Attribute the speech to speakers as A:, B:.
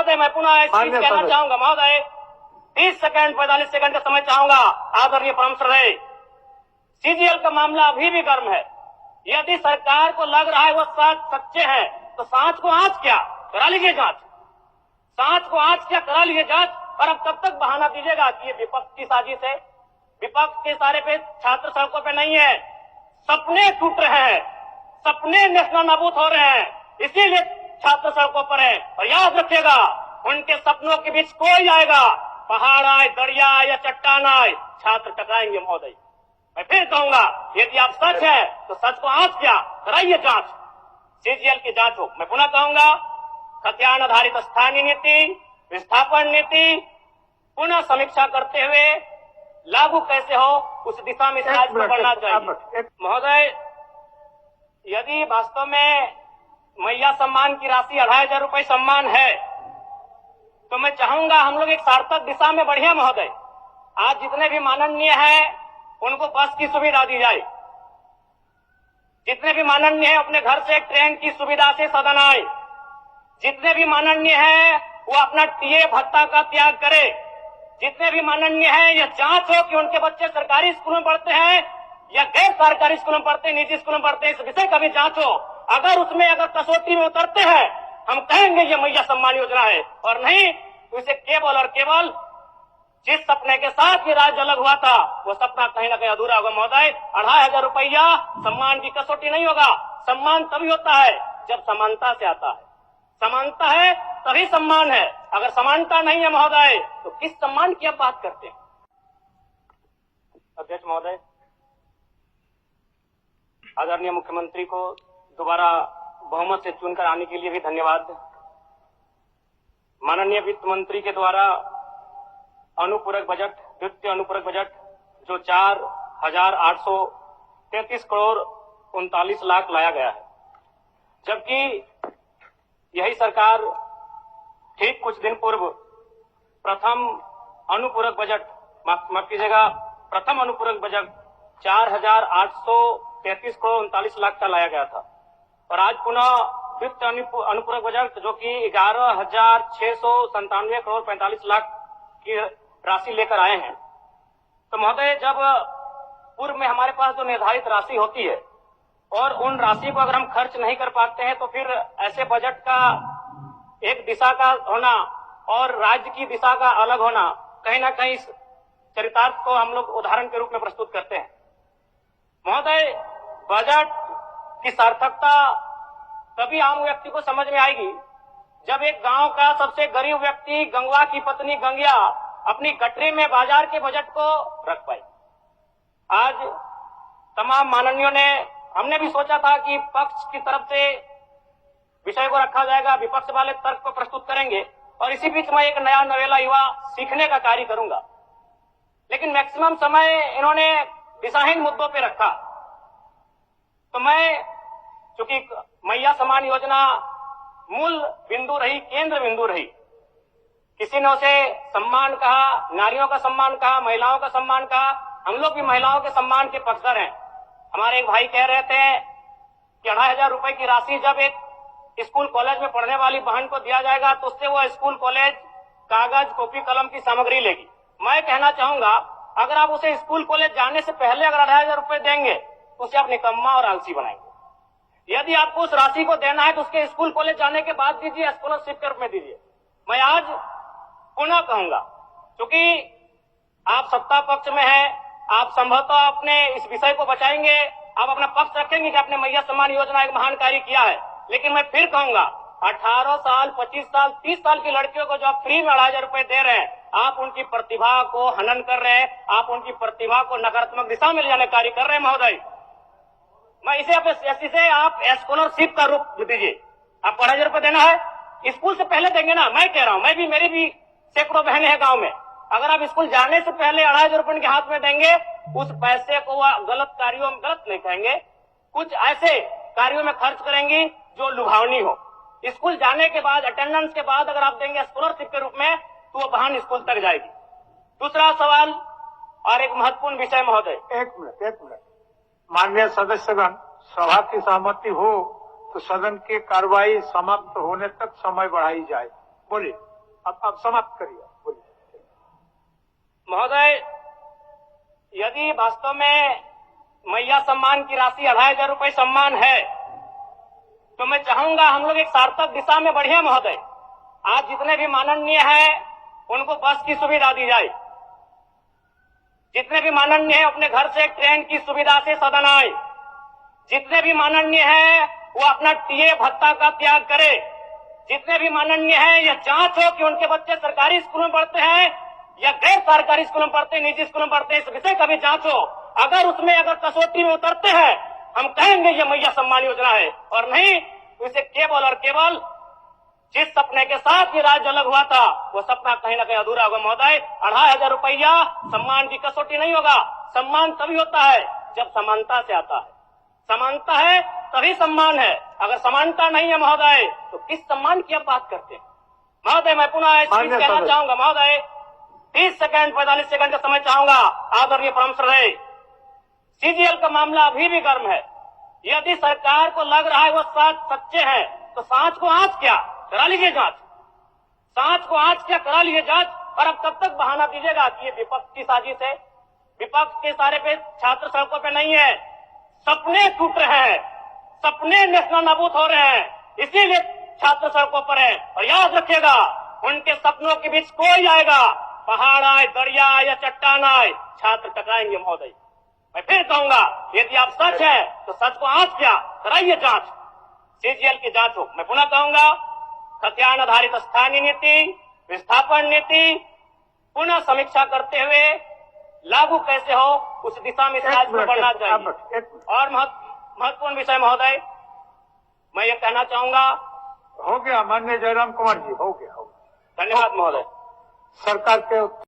A: महोदय, मैं पुनः एक चीज कहना चाहूंगा महोदय, 30 सेकंड 45 सेकंड का समय चाहूंगा। आदरणीय परम श्रद्धेय, सीजीएल का मामला अभी भी गर्म है। यदि सरकार को लग रहा है वो सच्चे हैं तो सांच को आंच क्या करा लीजिए जांच, सांच को आंच क्या करा लीजिए जांच। और अब तब तक बहाना दीजिएगा कि ये विपक्ष की साजिश है। विपक्ष के सारे पे छात्र सड़कों पे नहीं है, सपने टूट रहे हैं, सपने नेशनल नाबूद हो रहे हैं, इसीलिए छात्र सड़कों पर है। और याद रखिएगा, उनके सपनों के बीच कोई आएगा, पहाड़ आए, दरिया आए या चट्टान आए, छात्र टकराएंगे महोदय। मैं फिर कहूंगा, यदि आप सच है तो सच को आंच क्या कराइए जांच, सीजीएल की जांच हो। मैं पुनः कहूंगा, खतियान आधारित स्थानीय नीति, विस्थापन नीति पुनः समीक्षा करते हुए लागू कैसे हो, उस दिशा में राज्य को बढ़ना चाहिए। महोदय, यदि वास्तव में मैया सम्मान की राशि 2500 रुपये सम्मान है तो मैं चाहूंगा हम लोग एक सार्थक दिशा में बढ़िया महोदय। आज जितने भी माननीय हैं उनको बस की सुविधा दी जाए, जितने भी माननीय हैं अपने घर से ट्रेन की सुविधा से सदन आए, जितने भी माननीय हैं वो अपना टीए भत्ता का त्याग करे, जितने भी माननीय हैं यह जांच हो कि उनके बच्चे सरकारी स्कूलों में पढ़ते हैं या गैर सरकारी स्कूलों में पढ़ते हैं, निजी स्कूलों में पढ़ते हैं, इस विषय का भी जांच हो। अगर उसमें अगर कसौटी में उतरते हैं हम कहेंगे ये मैया सम्मान योजना है, और नहीं तो इसे केवल और केवल जिस सपने के साथ ये राज्य अलग हुआ था वो सपना कहीं ना कहीं अधूरा होगा महोदय। 2500 रुपया सम्मान की कसौटी नहीं होगा। सम्मान तभी होता है जब समानता से आता है, समानता है तभी सम्मान है। अगर समानता नहीं है महोदय तो किस सम्मान की आप बात करते हैं। अध्यक्ष महोदय, आदरणीय मुख्यमंत्री को दोबारा बहुमत से चुनकर आने के लिए भी धन्यवाद। माननीय वित्त मंत्री के द्वारा अनुपूरक बजट, द्वितीय अनुपूरक बजट जो 4,833 करोड़ 39 लाख लाया गया है, जबकि यही सरकार ठीक कुछ दिन पूर्व प्रथम अनुपूरक बजट, माफ कीजिएगा, प्रथम अनुपूरक बजट 4,833 करोड़ 39 लाख का लाया गया था। और आज पुनः द्वितीय अनुपूरक बजट जो कि 11,697 करोड़ 45 लाख की राशि लेकर आए हैं। तो महोदय, जब पूर्व में हमारे पास जो निर्धारित राशि होती है और उन राशि को अगर हम खर्च नहीं कर पाते हैं तो फिर ऐसे बजट का एक दिशा का होना और राज्य की दिशा का अलग होना, कहीं ना कहीं इस चरितार्थ को हम लोग उदाहरण के रूप में प्रस्तुत करते हैं। महोदय, बजट की सार्थकता तभी आम व्यक्ति को समझ में आएगी जब एक गांव का सबसे गरीब व्यक्ति, गंगवा की पत्नी गंगिया, अपनी गठरी में बाजार के बजट को रख पाई। आज तमाम माननीयों ने, हमने भी सोचा था कि पक्ष की तरफ से विषय को रखा जाएगा, विपक्ष वाले तर्क को प्रस्तुत करेंगे और इसी बीच मैं एक नया नवेला युवा सीखने का कार्य करूंगा। लेकिन मैक्सिमम समय इन्होंने दिशाहीन मुद्दों पे रखा। तो मैं, चूंकि मैया सम्मान योजना मूल बिंदु रही, केंद्र बिंदु रही, किसी ने उसे सम्मान कहा, नारियों का सम्मान कहा, महिलाओं का सम्मान कहा, हम लोग भी महिलाओं के सम्मान के पक्षधर हैं। हमारे एक भाई कह रहे थे कि 2500 रुपए की राशि जब एक स्कूल कॉलेज में पढ़ने वाली बहन को दिया जाएगा तो उससे वो स्कूल कॉलेज कागज, कॉपी, कलम की सामग्री लेगी। मैं कहना चाहूंगा, अगर आप उसे स्कूल कॉलेज जाने से पहले अगर 2500 रुपए देंगे तो उसे आप निकम्मा और आलसी बनाएंगे। यदि आपको उस राशि को देना है तो उसके स्कूल कॉलेज जाने के बाद दीजिए, स्कॉलरशिप के रूप में दीजिए। मैं आज पुनः कहूंगा, क्योंकि आप सत्ता पक्ष में हैं, आप संभवतः अपने इस विषय को बचाएंगे, आप अपना पक्ष रखेंगे कि आपने मैया सम्मान योजना एक महान कार्य किया है। लेकिन मैं फिर कहूंगा, 18 साल, 25 साल, 30 साल की लड़कियों को जो आप फ्री में 2500 रुपए दे रहे हैं, आप उनकी प्रतिभा को हनन कर रहे हैं, आप उनकी प्रतिभा को नकारात्मक दिशा में ले जाने कार्य कर रहे हैं महोदय। मैं इसे आप स्कॉलरशिप का रूप दीजिए। आप 2500 रुपए देना है, स्कूल से पहले देंगे ना। मैं कह रहा हूं, मेरी भी सैकड़ों बहनें हैं गांव में, अगर आप स्कूल जाने से पहले 2500 रुपए उनके हाथ में देंगे, उस पैसे को वह गलत कार्यों में, गलत नहीं कहेंगे, कुछ ऐसे कार्यों में खर्च करेंगी जो लुभावनी हो। स्कूल जाने के बाद, अटेंडेंस के बाद अगर आप देंगे स्कॉलरशिप के रूप में तो वो बहन स्कूल तक जाएगी। दूसरा सवाल और एक महत्वपूर्ण विषय महोदय।
B: एक मिनट माननीय सदस्यगण, सभा की सहमति हो तो सदन की कार्रवाई समाप्त होने तक समय बढ़ाई जाए। बोलिए। अब समाप्त करिए, बोलिए।
A: महोदय, यदि वास्तव में मैया सम्मान की राशि 2,500 रुपये सम्मान है, तो मैं चाहूंगा हम लोग एक सार्थक दिशा में बढ़े महोदय। आज जितने भी माननीय हैं उनको बस की सुविधा दी जाए, जितने भी माननीय हैं अपने घर से ट्रेन की सुविधा से सदन आए, जितने भी माननीय हैं वो अपना टीए भत्ता का त्याग करे, जितने भी माननीय हैं यह जांच हो कि उनके बच्चे सरकारी स्कूलों में पढ़ते हैं या गैर सरकारी स्कूलों में पढ़ते हैं, निजी स्कूलों में पढ़ते हैं, इस विषय का भी जांच हो। अगर उसमें अगर कसौटी में उतरते हैं हम कहेंगे ये मैया सम्मान योजना है, और नहीं तो इसे केवल और केवल जिस सपने के साथ ये राज्य अलग हुआ था वो सपना कहीं ना कहीं अधूरा होगा महोदय। 2,500 रुपया सम्मान की कसौटी नहीं होगा। सम्मान तभी होता है जब समानता से आता है, समानता है तभी सम्मान है। अगर समानता नहीं है महोदय तो किस सम्मान की आप बात करते हैं महोदय? मैं पुनः इस चीज कहना चाहूंगा महोदय, 30 सेकंड 45 सेकंड का समय चाहूंगा। आदरणीय परम श्रद्धेय, सीजीएल का मामला अभी भी गर्म है। यदि सरकार को लग रहा है वो सच्चे हैं तो सांच को आंच क्या करा लीजिए जांच, सांच को आंच क्या करा लीजिए जांच। और अब कब तक बहाना दीजिएगा कि ये विपक्ष की साजिश है? विपक्ष के सारे पे छात्र सड़कों पे नहीं है, सपने टूट रहे हैं, सपने नेशनल नाबूद हो रहे हैं, इसीलिए छात्र सड़कों पर है। और याद रखिएगा उनके सपनों के बीच कोई आएगा, पहाड़ आए, दरिया आए या चट्टान आए, छात्र टकराएंगे महोदय। मैं फिर कहूंगा यदि आप सच है तो सच को आंच क्या कराइए जांच, सीजीएल की जांच हो। मैं पुनः कहूंगा खतियान आधारित स्थानीय नीति, विस्थापन नीति पुनः समीक्षा करते हुए लागू कैसे हो उस दिशा में राज्य को बढ़ना चाहिए। और महत्वपूर्ण विषय महोदय, मैं ये कहना चाहूंगा,
B: हो गया माननीय जयराम कुमार जी, हो गया।
A: धन्यवाद महोदय।
B: सरकार के